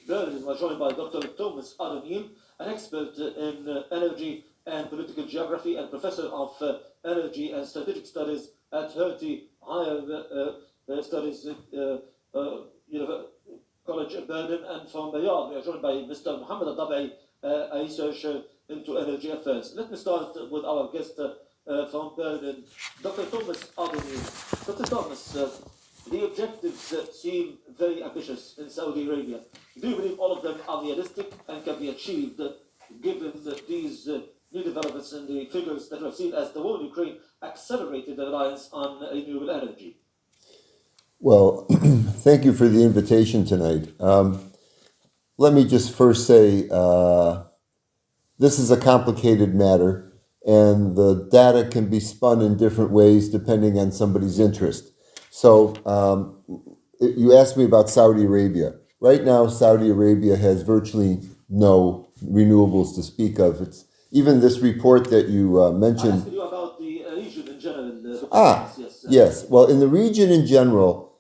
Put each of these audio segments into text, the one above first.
learning, we're joined by Dr. Thomas Adonian, an expert in energy and political geography and professor of energy and strategic studies at Hertie Higher Studies College in Berlin, and from Riyadh we are joined by Mr. Mohammed Al-Dabai, a researcher into energy affairs. Let me start with our guest from Berlin, Dr. Thomas Adonian. Dr. Thomas, the objectives seem very ambitious in Saudi Arabia. Do you believe all of them are realistic and can be achieved given these new developments in the figures that we have seen as the war in Ukraine accelerated the reliance on renewable energy? Well, thank you for the invitation tonight. Let me just first say this is a complicated matter, and the data can be spun in different ways depending on somebody's interest. So you asked me about Saudi Arabia. Right now, Saudi Arabia has virtually no renewables to speak of. It's even this report that you mentioned. I asked you about the region in general. Yes. Well, in the region in general,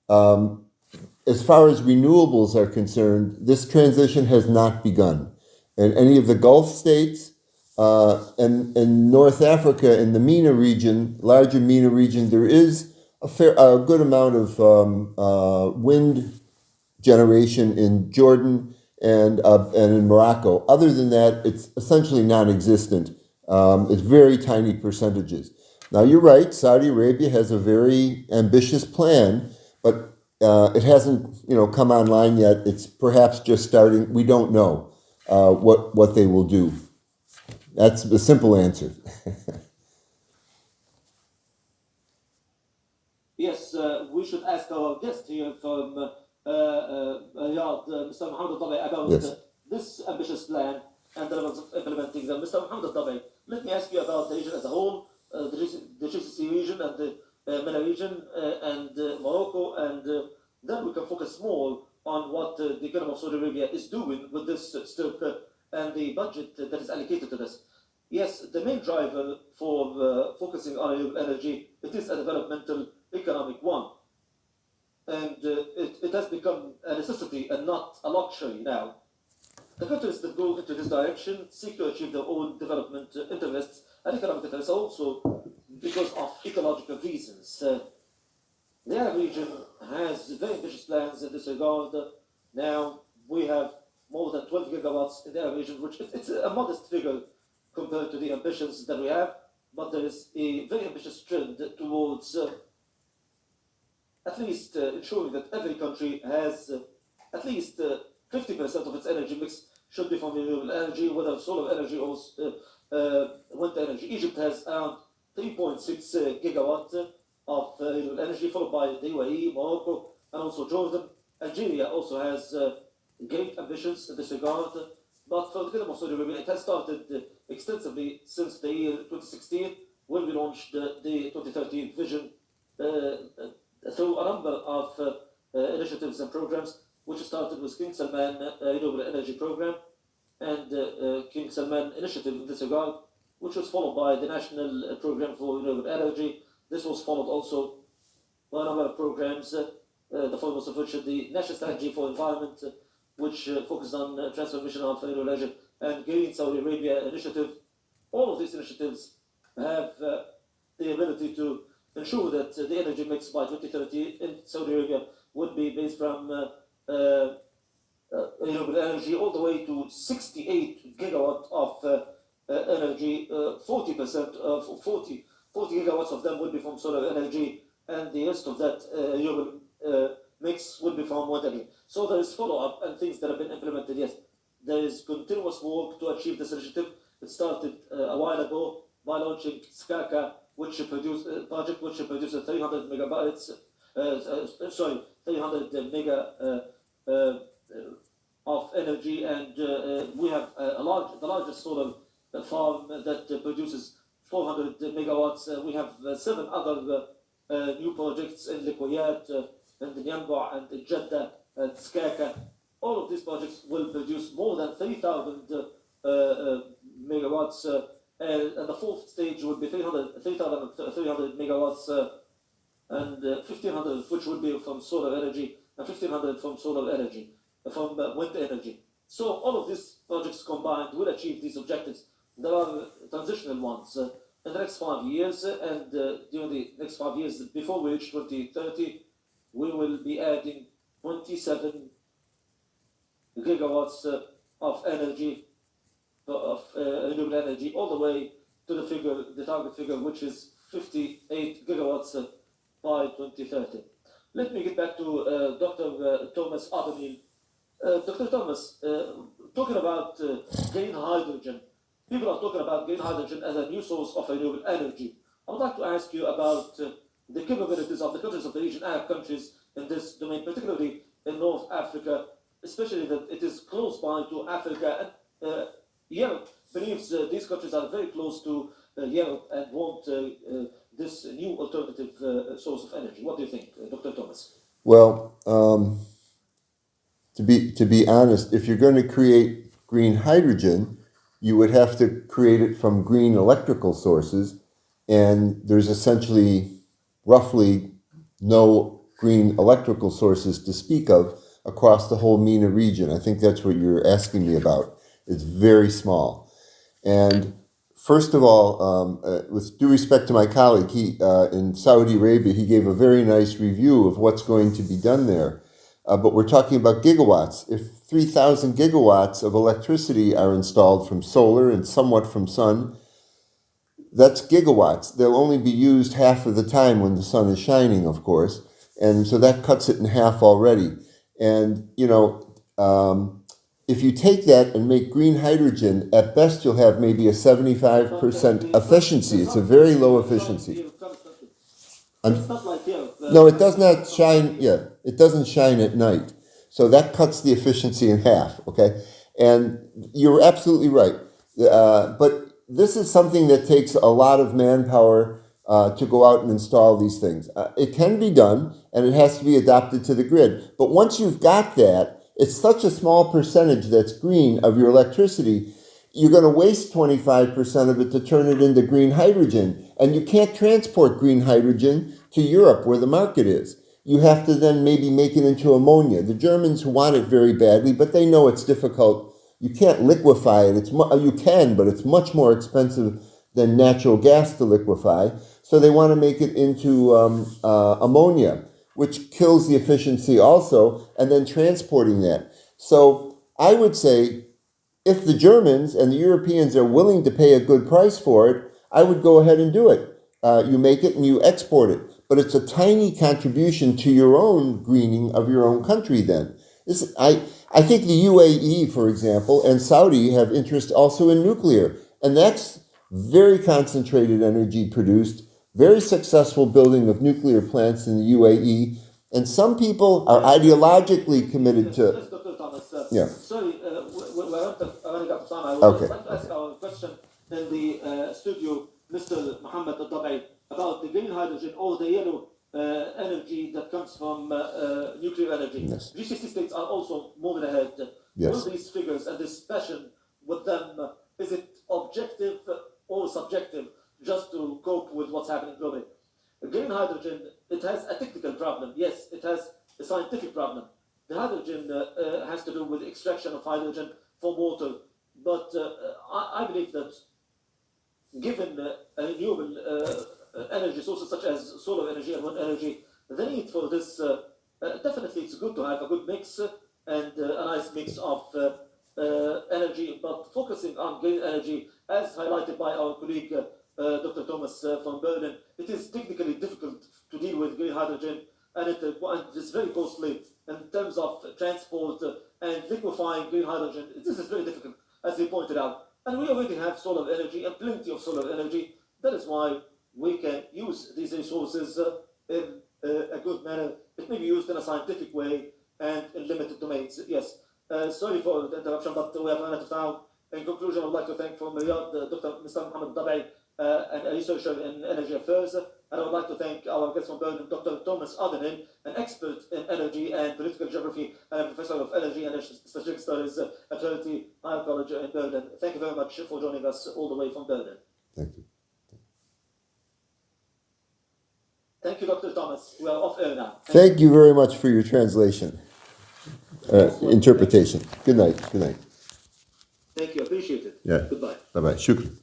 as far as renewables are concerned, this transition has not begun. In any of the Gulf states and in North Africa, in the MENA region, larger MENA region, there is a good amount of wind generation in Jordan and in Morocco. Other than that, it's essentially non-existent. It's very tiny percentages. Now, you're right, Saudi Arabia has a very ambitious plan, but it hasn't, come online yet. It's perhaps just starting. We don't know what they will do. That's the simple answer. Yes, we should ask our guest here from Riyadh, Mr. Mohammed Al-Dabai, about this ambitious plan and the levels of implementing them. Mr. Mohammed Al-Dabai, let me ask you about the region as a whole, the GCC region and the MENA region and Morocco, and then we can focus more on what the Kingdom of Saudi Arabia is doing with this STIRP and the budget that is allocated to this. Yes, the main driver for focusing on renewable energy, it is a developmental economic one. And it has become a necessity and not a luxury now. The countries that go into this direction seek to achieve their own development interests and economic interests also because of ecological reasons. The Arab region has very ambitious plans in this regard. Now we have more than 12 gigawatts in the Arab region, which it's a modest figure compared to the ambitions that we have, but there is a very ambitious trend towards at least ensuring that every country has at least 50% of its energy mix should be from renewable energy, whether solar energy or wind energy. Egypt has around 3.6 gigawatts of renewable energy, followed by the UAE, Morocco, and also Jordan. Algeria also has great ambitions in this regard. But for the Kingdom of Saudi Arabia, it has started extensively since the year 2016, when we launched the 2030 vision through a number of initiatives and programs, which started with King Salman Renewable Energy Program and King Salman Initiative in this regard, which was followed by the National Program for Renewable Energy. This was followed also by a number of programs, the foremost of which is the National Strategy for Environment, which focused on transformation of renewable energy, and Green Saudi Arabia Initiative. All of these initiatives have the ability to ensure that the energy mix by 2030 in Saudi Arabia would be based from renewable energy all the way to 68 gigawatt of energy. 40% of 40 gigawatts of them would be from solar energy, and the rest of that renewable mix would be from wind energy. So there is follow-up and things that have been implemented. Yes, there is continuous work to achieve this initiative. It started a while ago by launching Skaka, which produced a project which produces 300 megabytes. 300 mega of energy, and we have the largest solar farm that produces 400 megawatts. We have 7 other new projects in Liquiyat, and in Yanbu, and in Jeddah, and Skaka. All of these projects will produce more than 3,000 megawatts, and the fourth stage would be 3,300 megawatts, and 1,500 which would be from solar energy, and 1,500 from solar energy. from wind energy. So all of these projects combined will achieve these objectives. There are transitional ones in the next 5 years, and during the next 5 years before we reach 2030, we will be adding 27 gigawatts of energy, of renewable energy, all the way to the figure, the target figure, which is 58 gigawatts by 2030. Let me get back to Dr. Thomas Abernil. Dr. Thomas, talking about green hydrogen, people are talking about green hydrogen as a new source of renewable energy. I would like to ask you about the capabilities of the countries of the region, Arab countries in this domain, particularly in North Africa, especially that it is close by to Africa, and Europe believes these countries are very close to Europe and want this new alternative source of energy. What do you think, Dr. Thomas? Well, to be honest, if you're going to create green hydrogen, you would have to create it from green electrical sources, and there's essentially roughly no green electrical sources to speak of across the whole MENA region. I think that's what you're asking me about. It's very small. And first of all, with due respect to my colleague, he in Saudi Arabia, he gave a very nice review of what's going to be done there. But we're talking about gigawatts. If 3,000 gigawatts of electricity are installed from solar and somewhat from sun, that's gigawatts. They'll only be used half of the time when the sun is shining, of course. And so that cuts it in half already. And, if you take that and make green hydrogen, at best you'll have maybe a 75% efficiency. It's a very low efficiency. It's not like here. No, it does not shine. Yeah, it doesn't shine at night. So that cuts the efficiency in half. Okay, and you're absolutely right. But this is something that takes a lot of manpower to go out and install these things. It can be done, and it has to be adapted to the grid. But once you've got that, it's such a small percentage that's green of your electricity, you're going to waste 25% of it to turn it into green hydrogen. And you can't transport green hydrogen to Europe where the market is. You have to then maybe make it into ammonia. The Germans want it very badly, but they know it's difficult. You can't liquefy it. You can, but it's much more expensive than natural gas to liquefy. So they want to make it into ammonia, which kills the efficiency also, and then transporting that. So I would say if the Germans and the Europeans are willing to pay a good price for it, I would go ahead and do it. You make it and you export it. But it's a tiny contribution to your own greening of your own country then. I think the UAE, for example, and Saudi have interest also in nuclear. And that's very concentrated energy produced, very successful building of nuclear plants in the UAE. And some people are ideologically committed to... Yes, Dr. Thomas. Yeah. Sorry, we're running out of time. I would Okay. like to ask our question in the studio, Mr. Mohammed Al-Dabai, about the green hydrogen or the yellow energy that comes from nuclear energy. Yes. GCC states are also moving ahead. Yes. Will these figures and this passion with them, is it objective or subjective just to cope with what's happening globally? Green hydrogen, it has a technical problem. Yes, it has a scientific problem. The hydrogen has to do with extraction of hydrogen from water. But I believe that given renewable energy sources such as solar energy and wind energy, the need for this, definitely it's good to have a good mix and a nice mix of energy, but focusing on green energy, as highlighted by our colleague Dr. Thomas from Berlin, it is technically difficult to deal with green hydrogen, and it is very costly in terms of transport and liquefying green hydrogen. This is very difficult, as he pointed out. And we already have solar energy and plenty of solar energy. That is why we can use these resources in a good manner. It may be used in a scientific way and in limited domains. Yes. Sorry for the interruption, but we have run out of time. In conclusion, I would like to thank from Riyadh Dr. Mr. Mohammed Al-Dabai, a researcher in energy affairs. And I would like to thank our guest from Berlin, Dr. Thomas Ardenel, an expert in energy and political geography and a professor of energy and strategic studies at Trinity Higher College in Berlin. Thank you very much for joining us all the way from Berlin. Thank you. Thank you, Dr. Thomas. We are off air now. Thank you very much for your translation. interpretation. Good night. Good night. Thank you. Appreciate it. Yeah. Goodbye. Bye bye. Shukran.